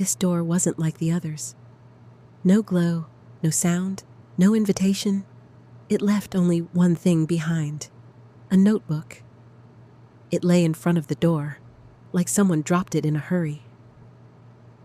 This door wasn't like the others. No glow, no sound, no invitation. It left only one thing behind: a notebook. It lay in front of the door, like someone dropped it in a hurry.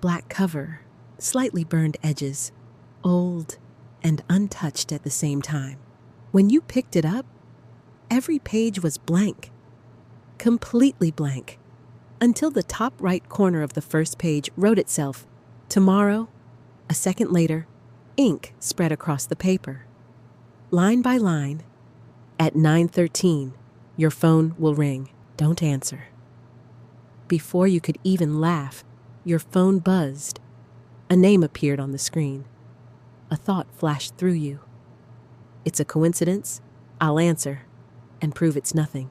Black cover, slightly burned edges, old and untouched at the same time. When you picked it up, every page was blank, completely blank, until the top right corner of the first page wrote itself, "Tomorrow." A second later, ink spread across the paper. Line by line, "At 9:13, your phone will ring. Don't answer." Before you could even laugh, your phone buzzed. A name appeared on the screen. A thought flashed through you. It's a coincidence. I'll answer and prove it's nothing.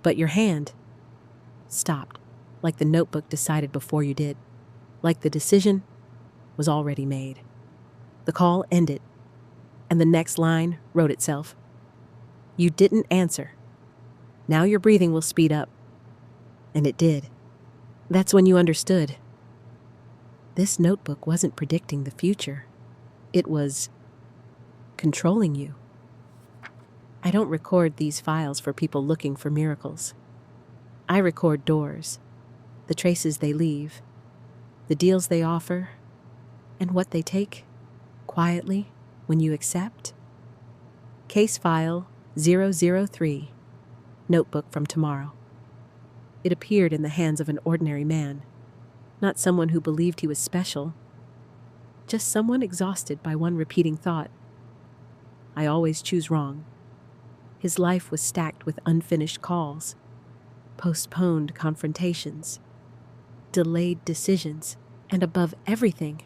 But your hand stopped, like the notebook decided before you did, like the decision was already made. The call ended, and the next line wrote itself. You didn't answer. Now your breathing will speed up. And it did. That's when you understood. This notebook wasn't predicting the future. It was controlling you. I don't record these files for people looking for miracles. I record doors, the traces they leave, the deals they offer, and what they take quietly when you accept. Case file 003, notebook from tomorrow. It appeared in the hands of an ordinary man, not someone who believed he was special, just someone exhausted by one repeating thought. I always choose wrong. His life was stacked with unfinished calls, postponed confrontations, delayed decisions, and above everything,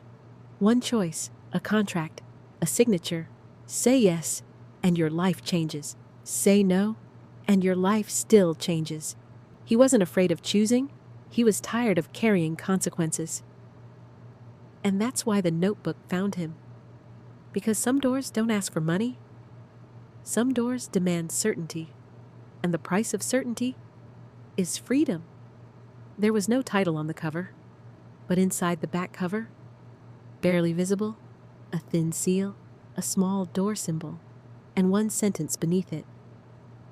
one choice, a contract, a signature. Say yes, and your life changes. Say no, and your life still changes. He wasn't afraid of choosing. He was tired of carrying consequences. And that's why the notebook found him. Because some doors don't ask for money. Some doors demand certainty. And the price of certainty is freedom. There was no title on the cover, but inside the back cover, barely visible, a thin seal, a small door symbol, and one sentence beneath it.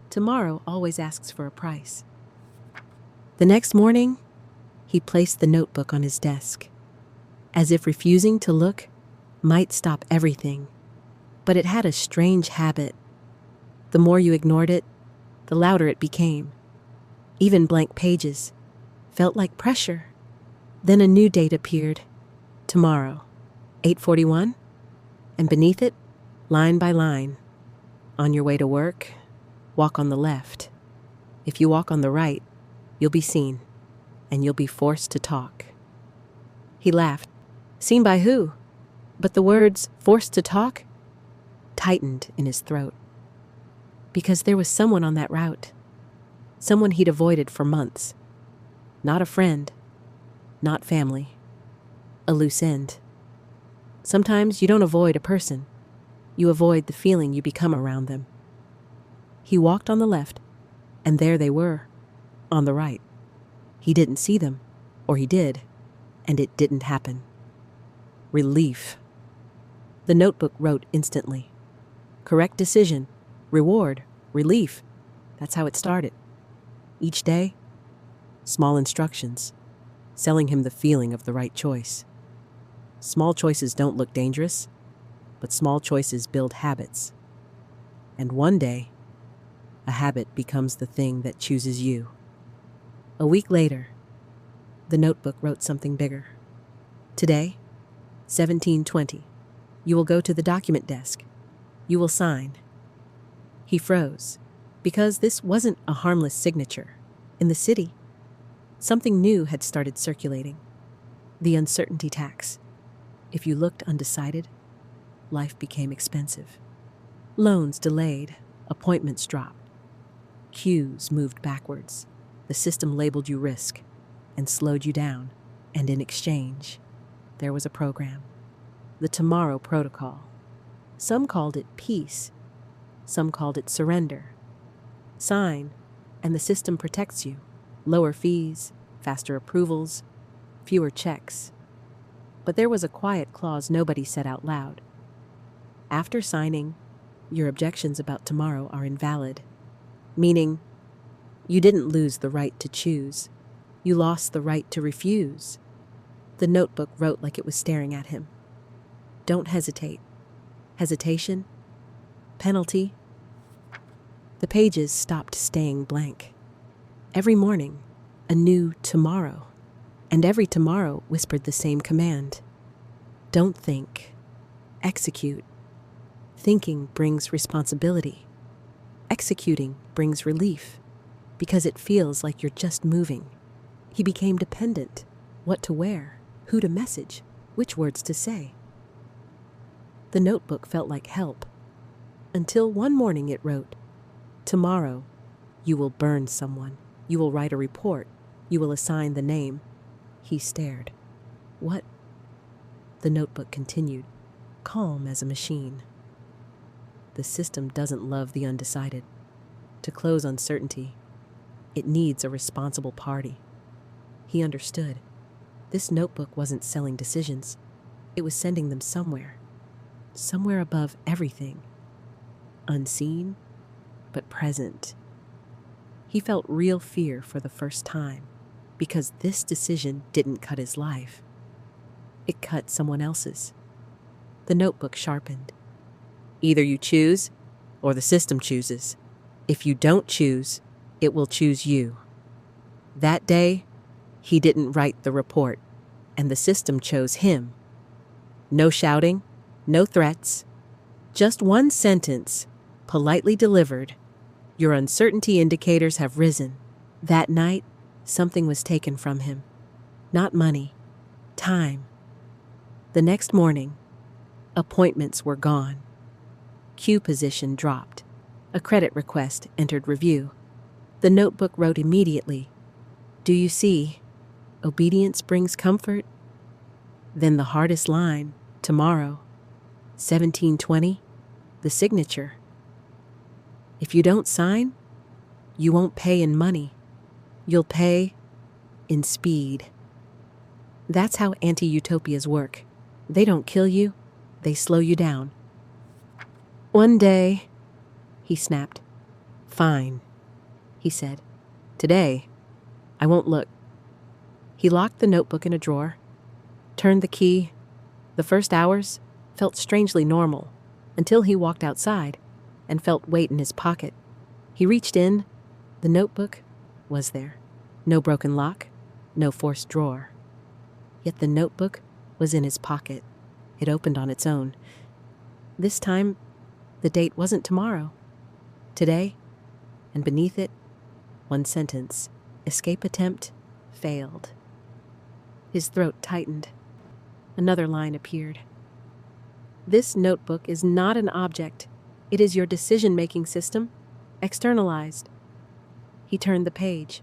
Tomorrow always asks for a price. The next morning, he placed the notebook on his desk, as if refusing to look might stop everything. But it had a strange habit. The more you ignored it, the louder it became. Even blank pages felt like pressure. Then a new date appeared. Tomorrow, 8:41, and beneath it, line by line. On your way to work, walk on the left. If you walk on the right, you'll be seen, and you'll be forced to talk. He laughed. Seen by who? But the words, forced to talk, tightened in his throat. Because there was someone on that route. Someone he'd avoided for months. Not a friend. Not family. A loose end. Sometimes you don't avoid a person. You avoid the feeling you become around them. He walked on the left, and there they were, on the right. He didn't see them, or he did, and it didn't happen. Relief. The notebook wrote instantly. Correct decision, reward, relief. That's how it started. Each day, small instructions, selling him the feeling of the right choice. Small choices don't look dangerous, but small choices build habits. And one day, a habit becomes the thing that chooses you. A week later, the notebook wrote something bigger. Today, 17:20, you will go to the document desk. You will sign. He froze, because this wasn't a harmless signature. In the city, something new had started circulating. The uncertainty tax. If you looked undecided, life became expensive. Loans delayed, appointments dropped. Queues moved backwards. The system labeled you risk and slowed you down. And in exchange, there was a program. The Tomorrow Protocol. Some called it peace. Some called it surrender. Sign, and the system protects you. Lower fees, faster approvals, fewer checks. But there was a quiet clause nobody said out loud. After signing, your objections about tomorrow are invalid. Meaning, you didn't lose the right to choose. You lost the right to refuse. The notebook wrote like it was staring at him. Don't hesitate. Hesitation? Penalty? The pages stopped staying blank. Every morning, a new tomorrow. And every tomorrow whispered the same command. Don't think. Execute. Thinking brings responsibility. Executing brings relief, because it feels like you're just moving. He became dependent. What to wear, who to message, which words to say. The notebook felt like help, until one morning it wrote, tomorrow, you will burn someone. You will write a report. You will assign the name. He stared. What? The notebook continued, calm as a machine. The system doesn't love the undecided. To close uncertainty, it needs a responsible party. He understood. This notebook wasn't selling decisions. It was sending them somewhere. Somewhere above everything. Unseen, but present. He felt real fear for the first time, because this decision didn't cut his life. It cut someone else's. The notebook sharpened. Either you choose, or the system chooses. If you don't choose, it will choose you. That day, he didn't write the report, and the system chose him. No shouting, no threats, just one sentence, politely delivered. Your uncertainty indicators have risen. That night, something was taken from him. Not money, time. The next morning, appointments were gone. Queue position dropped. A credit request entered review. The notebook wrote immediately, do you see? Obedience brings comfort. Then the hardest line, tomorrow, 1720, the signature. If you don't sign, you won't pay in money. You'll pay in speed. That's how anti-utopias work. They don't kill you, they slow you down. One day, he snapped. Fine, he said. Today, I won't look. He locked the notebook in a drawer, turned the key. The first hours felt strangely normal until he walked outside and felt weight in his pocket. He reached in. The notebook was there. No broken lock, no forced drawer. Yet the notebook was in his pocket. It opened on its own. This time, the date wasn't tomorrow. Today, and beneath it, one sentence. Escape attempt failed. His throat tightened. Another line appeared. This notebook is not an object. It is your decision-making system, externalized. He turned the page.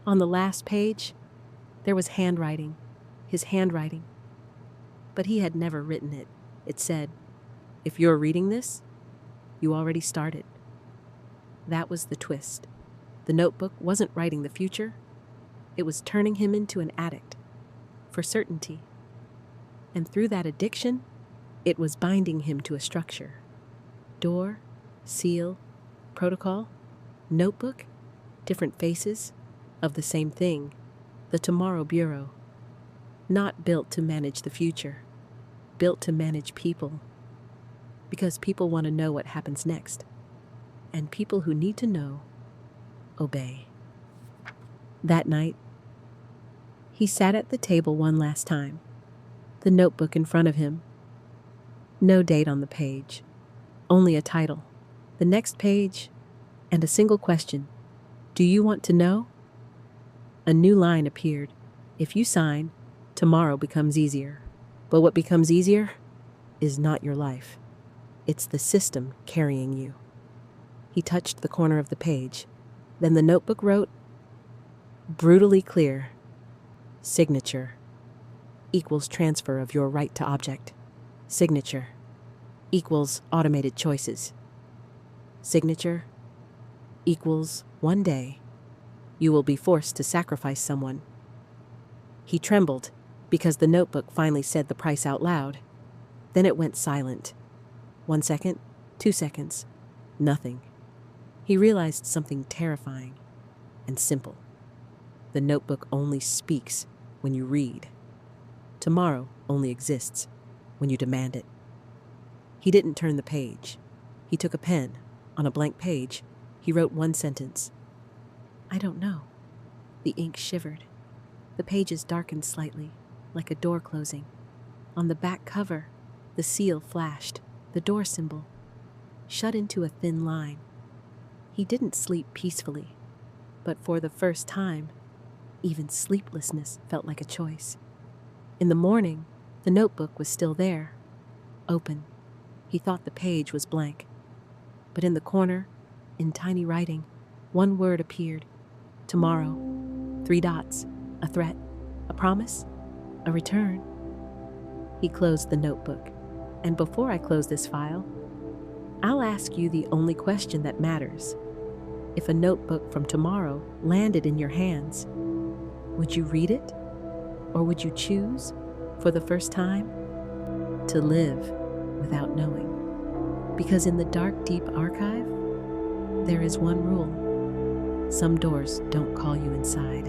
On the last page, there was handwriting, his handwriting. But he had never written it. It said, if you're reading this, you already started. That was the twist. The notebook wasn't writing the future. It was turning him into an addict for certainty. And through that addiction, it was binding him to a structure. Door, seal, protocol, notebook, different faces of the same thing, the Tomorrow Bureau. Not built to manage the future, built to manage people. Because people want to know what happens next. And people who need to know, obey. That night, he sat at the table one last time, the notebook in front of him. No date on the page, only a title, the next page, and a single question. Do you want to know? A new line appeared. If you sign, tomorrow becomes easier. But what becomes easier is not your life. It's the system carrying you. He touched the corner of the page. Then the notebook wrote, brutally clear, signature equals transfer of your right to object. Signature equals automated choices. Signature equals one day you will be forced to sacrifice someone. He trembled. because the notebook finally said the price out loud. Then it went silent. 1 second, 2 seconds, nothing. He realized something terrifying and simple. The notebook only speaks when you read. Tomorrow only exists when you demand it. He didn't turn the page. He took a pen. On a blank page, he wrote one sentence. I don't know. The ink shivered. The pages darkened slightly, like a door closing. On the back cover, the seal flashed, the door symbol, shut into a thin line. He didn't sleep peacefully, but for the first time, even sleeplessness felt like a choice. In the morning, the notebook was still there, open. He thought the page was blank. But in the corner, in tiny writing, one word appeared. Tomorrow. 3 dots. A threat. A promise. A return. He closed the notebook. And before I close this file, I'll ask you the only question that matters. If a notebook from tomorrow landed in your hands, would you read it? Or would you choose, for the first time, to live without knowing? Because in the DarkDeep Archive, there is one rule. Some doors don't call you inside.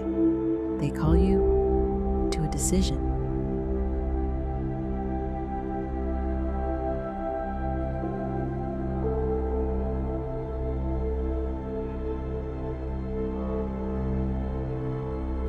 They call you to a decision.